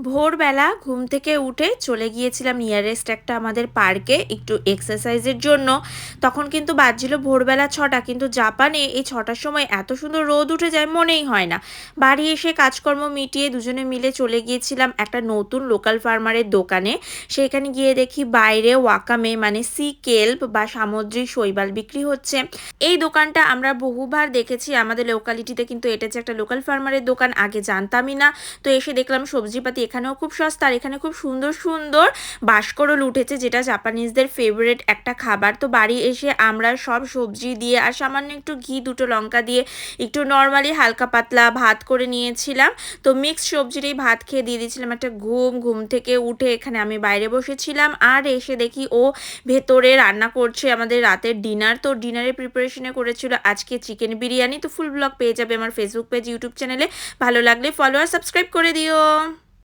ভোরবেলা ঘুম থেকে উঠে চলে গিয়েছিলাম নিয়ারেস্ট একটা আমাদের পার্কে একটু এক্সারসাইজের জন্য। তখন কিন্তু বাজছিল ভোরবেলা 6টা, কিন্তু জাপানে এই 6টার সময় এত সুন্দর রোদ উঠে যায় মনেই হয় না। বাড়ি এসে কাজকর্ম মিটিয়ে দুজনে মিলে চলে গিয়েছিলাম একটা নতুন লোকাল ফার্মারের দোকানে। সেখানে গিয়ে দেখি বাইরে ওয়াকামে মানে সি কেল্প বা সামুদ্রিক শৈবাল বিক্রি হচ্ছে। এই দোকানটা আমরা বহুবার দেখেছি আমাদের লোকালিটিতে, কিন্তু এটা যে একটা লোকাল ফার্মারের দোকান আগে জানতামই না। তো এসে দেখলাম সবজিপাতি এখানেও খুব সস্তা, আর এখানে খুব সুন্দর সুন্দর বাঁশকরল উঠেছে, যেটা জাপানিজদের ফেভারিট একটা খাবার। তো বাড়ি এসে আমরা সব সবজি দিয়ে আর সামান্য একটু ঘি, দুটো লঙ্কা দিয়ে একটু নর্মালি হালকা পাতলা ভাত করে নিয়েছিলাম। তো মিক্সড সবজির এই ভাত খেয়ে দিয়ে দিয়েছিলাম একটা ঘুম থেকে উঠে এখানে আমি বাইরে বসেছিলাম। আর এসে দেখি ও ভেতরে রান্না করছে আমাদের রাতের ডিনার। তো ডিনারের প্রিপারেশনে করেছিল আজকে চিকেন বিরিয়ানি। তো ফুল ব্লগ পেয়ে যাবে আমার ফেসবুক পেজ, ইউটিউব চ্যানেলে। ভালো লাগলে ফলো আর সাবস্ক্রাইব করে দিও।